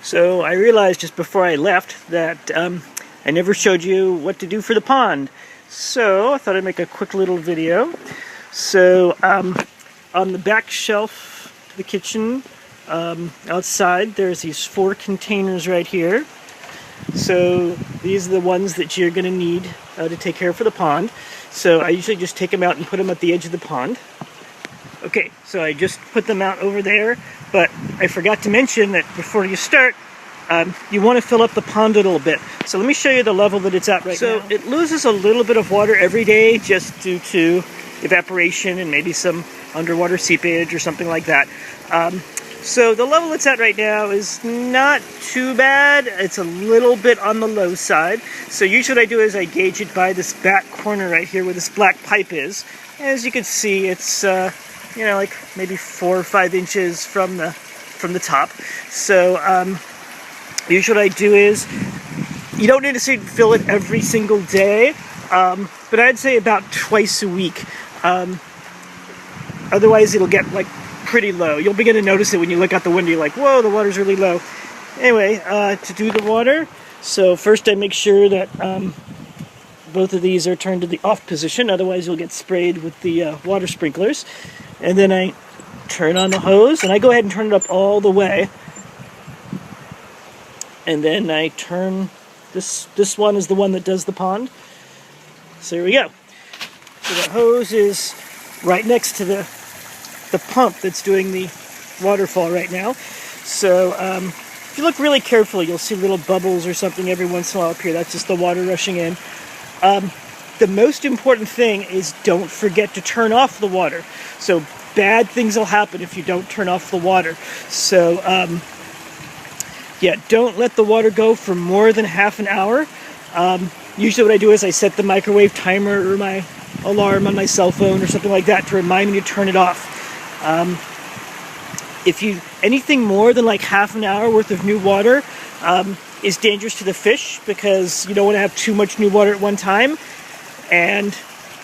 So I realized just before I left that I never showed you what to do for the pond. So I thought I'd make a quick little video. So on the back shelf of the kitchen outside, there's these 4 containers right here. So these are the ones that you're going to need to take care of for the pond. So I usually just take them out and put them at the edge of the pond. Okay, so I just put them out over there, but I forgot to mention that before you start, you want to fill up the pond a little bit. So let me show you the level that it's at right now. So it loses a little bit of water every day just due to evaporation and maybe some underwater seepage or something like that. So the level it's at right now is not too bad. It's a little bit on the low side. So usually what I do is I gauge it by this back corner right here where this black pipe is. As you can see, it's you know, like maybe 4 or 5 inches from the top. So usually what I do is, you don't need to fill it every single day, but I'd say about twice a week. Otherwise it'll get like pretty low. You'll begin to notice it when you look out the window. You're like, whoa, the water's really low. Anyway, to do the water, so first I make sure that both of these are turned to the off position, otherwise you'll get sprayed with the water sprinklers. And then I turn on the hose, and I go ahead and turn it up all the way. And then I turn, this one is the one that does the pond. So here we go. So the hose is right next to the pump that's doing the waterfall right now. So if you look really carefully, you'll see little bubbles or something every once in a while up here. That's just the water rushing in. The most important thing is don't forget to turn off the water. So bad things will happen if you don't turn off the water. So yeah, don't let the water go for more than half an hour. Usually what I do is I set the microwave timer or my alarm on my cell phone or something like that to remind me to turn it off. Anything more than like half an hour worth of new water is dangerous to the fish, because you don't want to have too much new water at one time. And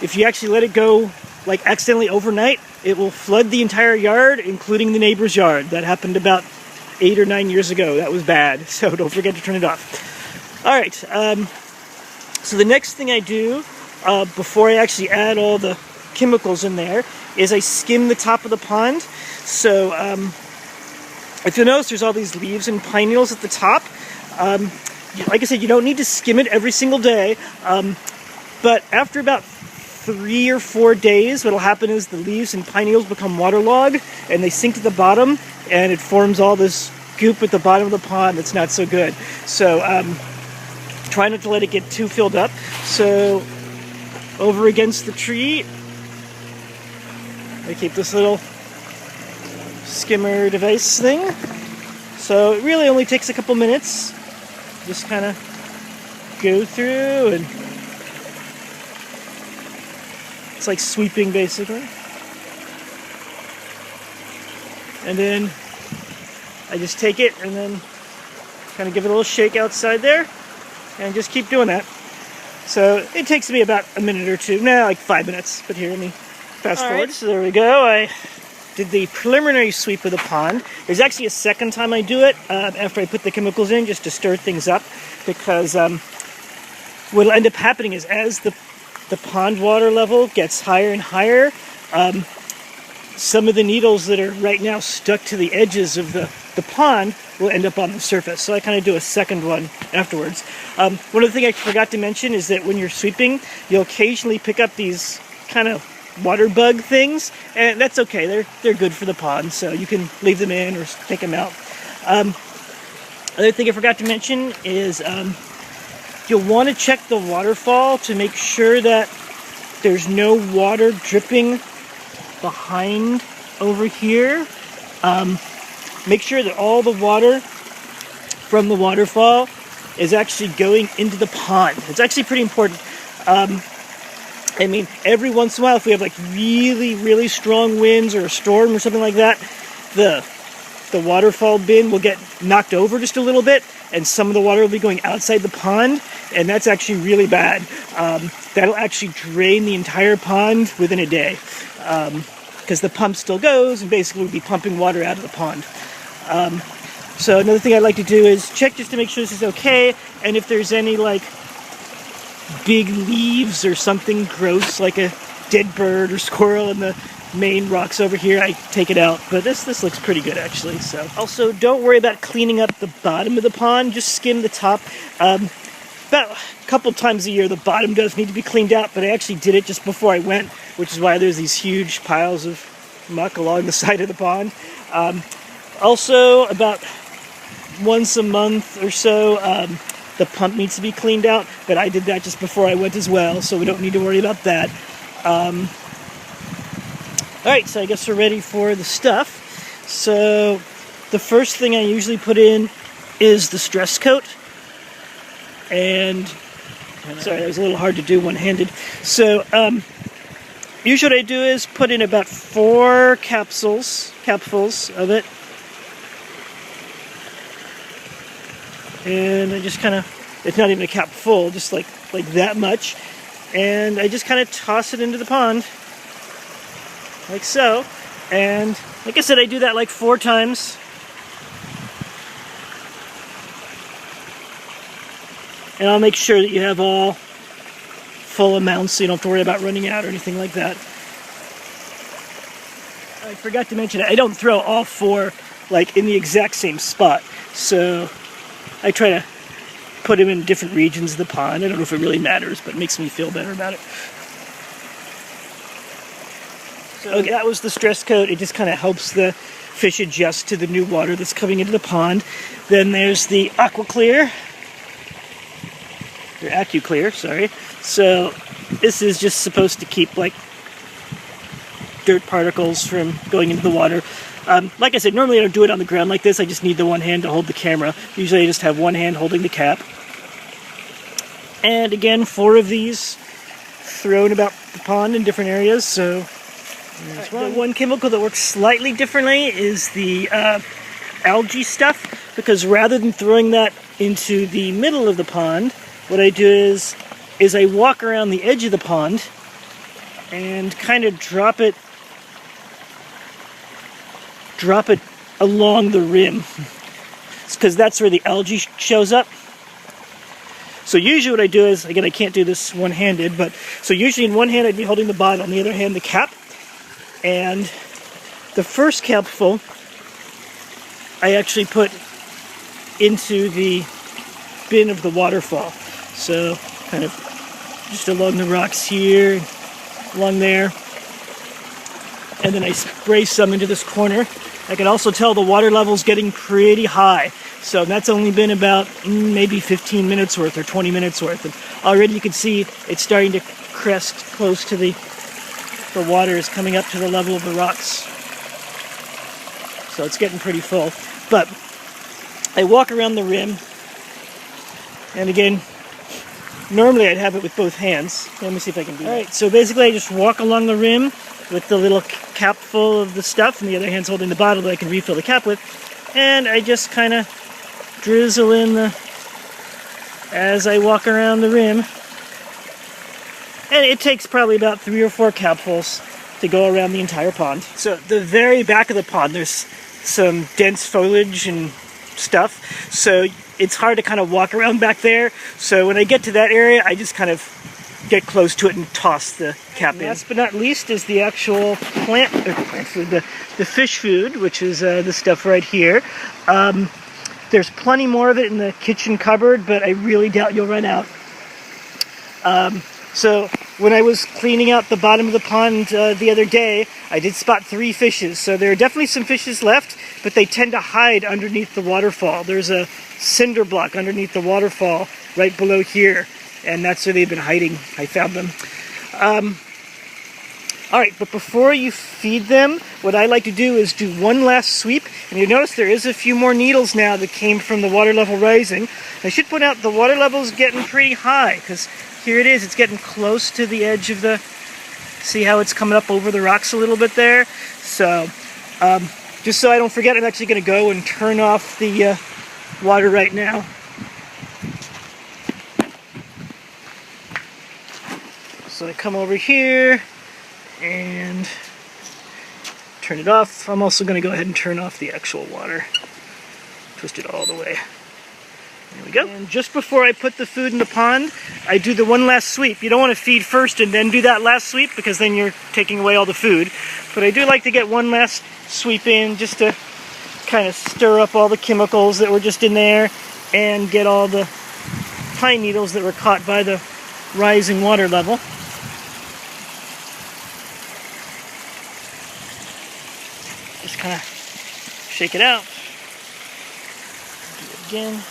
if you actually let it go like accidentally overnight, it will flood the entire yard, including the neighbor's yard. That happened about 8 or 9 years ago. That was bad, so don't forget to turn it off. All right, so the next thing I do before I actually add all the chemicals in there is I skim the top of the pond. So if you'll notice, there's all these leaves and pine needles at the top. Like I said, you don't need to skim it every single day, but after about 3 or 4 days, what'll happen is the leaves and pine needles become waterlogged and they sink to the bottom, and it forms all this goop at the bottom of the pond that's not so good. So try not to let it get too filled up. So over against the tree, I keep this little skimmer device thing. So it really only takes a couple minutes. Just kind of go through, and it's like sweeping basically. And then I just take it and then kind of give it a little shake outside there and just keep doing that. So it takes me about a minute or two, like 5 minutes, but here, let me fast forward. Right, so there we go. I did the preliminary sweep of the pond. There's actually a second time I do it after I put the chemicals in, just to stir things up, because what'll end up happening is as the pond water level gets higher and higher, some of the needles that are right now stuck to the edges of the pond will end up on the surface. So I kind of do a second one afterwards. One of the things I forgot to mention is that when you're sweeping, you'll occasionally pick up these kind of water bug things, and that's okay. They're good for the pond, so you can leave them in or take them out. Other thing I forgot to mention is you'll want to check the waterfall to make sure that there's no water dripping behind over here. Make sure that all the water from the waterfall is actually going into the pond. It's actually pretty important. I mean, every once in a while, if we have like really, really strong winds or a storm or something like that, the waterfall bin will get knocked over just a little bit, and some of the water will be going outside the pond, and that's actually really bad. That'll actually drain the entire pond within a day, because the pump still goes, and basically we'll be pumping water out of the pond. So another thing I like to do is check just to make sure this is okay, and if there's any like big leaves or something gross like a dead bird or squirrel in the main rocks over here, I take it out. But this looks pretty good actually. So also don't worry about cleaning up the bottom of the pond, just skim the top. About a couple times a year the bottom does need to be cleaned out, but I actually did it just before I went, which is why there's these huge piles of muck along the side of the pond. Also about once a month or so the pump needs to be cleaned out, but I did that just before I went as well, so we don't need to worry about that. Alright, so I guess we're ready for the stuff. So the first thing I usually put in is the stress coat. And sorry, that was a little hard to do one-handed. So usually what I do is put in about 4 capfuls of it. And I just kind of, it's not even a cap full, just like that much. And I just kind of toss it into the pond, like so. And like I said, I do that like 4 times. And I'll make sure that you have all full amounts so you don't have to worry about running out or anything like that. I forgot to mention, I don't throw all 4 like in the exact same spot. So I try to put them in different regions of the pond. I don't know if it really matters, but it makes me feel better about it. So okay, that was the stress coat. It just kind of helps the fish adjust to the new water that's coming into the pond. Then there's the AquaClear. Or AccuClear, sorry. So this is just supposed to keep like dirt particles from going into the water. Like I said, normally I don't do it on the ground like this. I just need the one hand to hold the camera. Usually I just have one hand holding the cap. And again, 4 of these thrown about the pond in different areas. So there's one. The one chemical that works slightly differently is the algae stuff, because rather than throwing that into the middle of the pond, what I do is I walk around the edge of the pond and kind of drop it along the rim, because that's where the algae shows up. So usually what I do is, again, I can't do this one-handed, but so usually in one hand I'd be holding the bottle, on the other hand the cap. And the first capful I actually put into the bin of the waterfall. So kind of just along the rocks here, along there. And then I spray some into this corner. I can also tell the water level's getting pretty high. So that's only been about maybe 15 minutes worth or 20 minutes worth. And already you can see it's starting to crest close to the water is coming up to the level of the rocks. So it's getting pretty full. But I walk around the rim. And again, normally I'd have it with both hands. Let me see if I can do that. Alright, so basically I just walk along the rim with the little cap full of the stuff, and the other hand's holding the bottle that I can refill the cap with. And I just kind of drizzle in as I walk around the rim. And it takes probably about 3 or 4 capfuls to go around the entire pond. So the very back of the pond, there's some dense foliage and stuff. So it's hard to kind of walk around back there. So when I get to that area, I just kind of get close to it and toss the cap in. Last but not least is the actual plant food, the fish food, which is the stuff right here. There's plenty more of it in the kitchen cupboard, but I really doubt you'll run out. So when I was cleaning out the bottom of the pond the other day, I did spot 3 fishes. So there are definitely some fishes left, but they tend to hide underneath the waterfall. There's a cinder block underneath the waterfall right below here, and that's where they've been hiding. I found them. Alright, but before you feed them, what I like to do is do one last sweep. And you notice there is a few more needles now that came from the water level rising. I should point out the water level is getting pretty high, because here it is, it's getting close to the edge of the... See how it's coming up over the rocks a little bit there? So, just so I don't forget, I'm actually going to go and turn off the water right now. So I come over here and turn it off. I'm also going to go ahead and turn off the actual water. Twist it all the way. There we go. And just before I put the food in the pond, I do the one last sweep. You don't want to feed first and then do that last sweep because then you're taking away all the food. But I do like to get one last sweep in just to kind of stir up all the chemicals that were just in there and get all the pine needles that were caught by the rising water level. Just kind of shake it out. Do it again.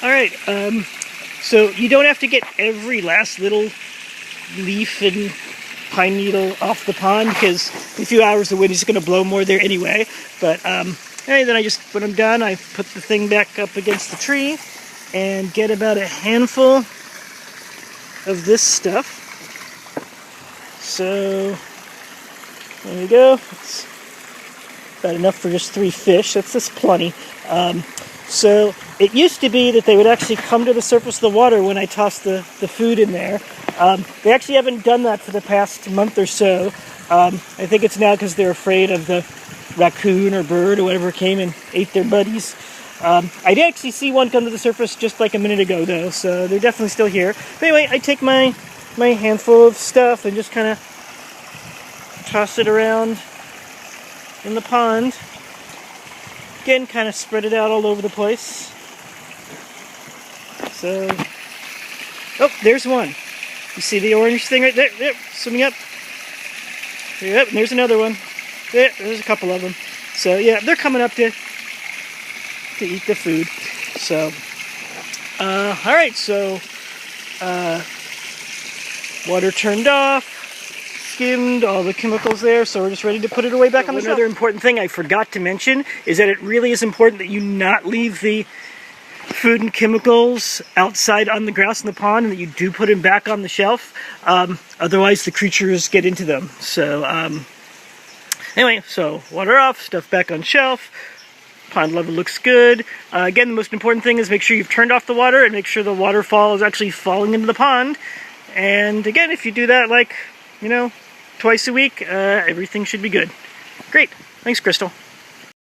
Alright, so you don't have to get every last little leaf and pine needle off the pond because in a few hours the wind is going to blow more there anyway. But anyway, then when I'm done, I put the thing back up against the tree and get about a handful of this stuff. So there we go. It's about enough for just 3 fish. That's just plenty. So it used to be that they would actually come to the surface of the water when I tossed the food in there. They actually haven't done that for the past month or so. I think it's now because they're afraid of the raccoon or bird or whatever came and ate their buddies. I did actually see one come to the surface just like a minute ago though, so they're definitely still here. But anyway, I take my handful of stuff and just kind of toss it around in the pond. Again, kind of spread it out all over the place. So, oh, there's one. You see the orange thing right there? There, swimming up. Yep, and there's another one. There's a couple of them. So yeah, they're coming up to eat the food. So, all right. So, water turned off. Skimmed all the chemicals there, so we're just ready to put it away back on the shelf. Another important thing I forgot to mention is that it really is important that you not leave the food and chemicals outside on the grass in the pond, and that you do put them back on the shelf. Otherwise, the creatures get into them. So anyway, so water off, stuff back on shelf. Pond level looks good. Again, the most important thing is make sure you've turned off the water and make sure the waterfall is actually falling into the pond. And again, if you do that, like, you know, twice a week, everything should be good. Great. Thanks, Crystal.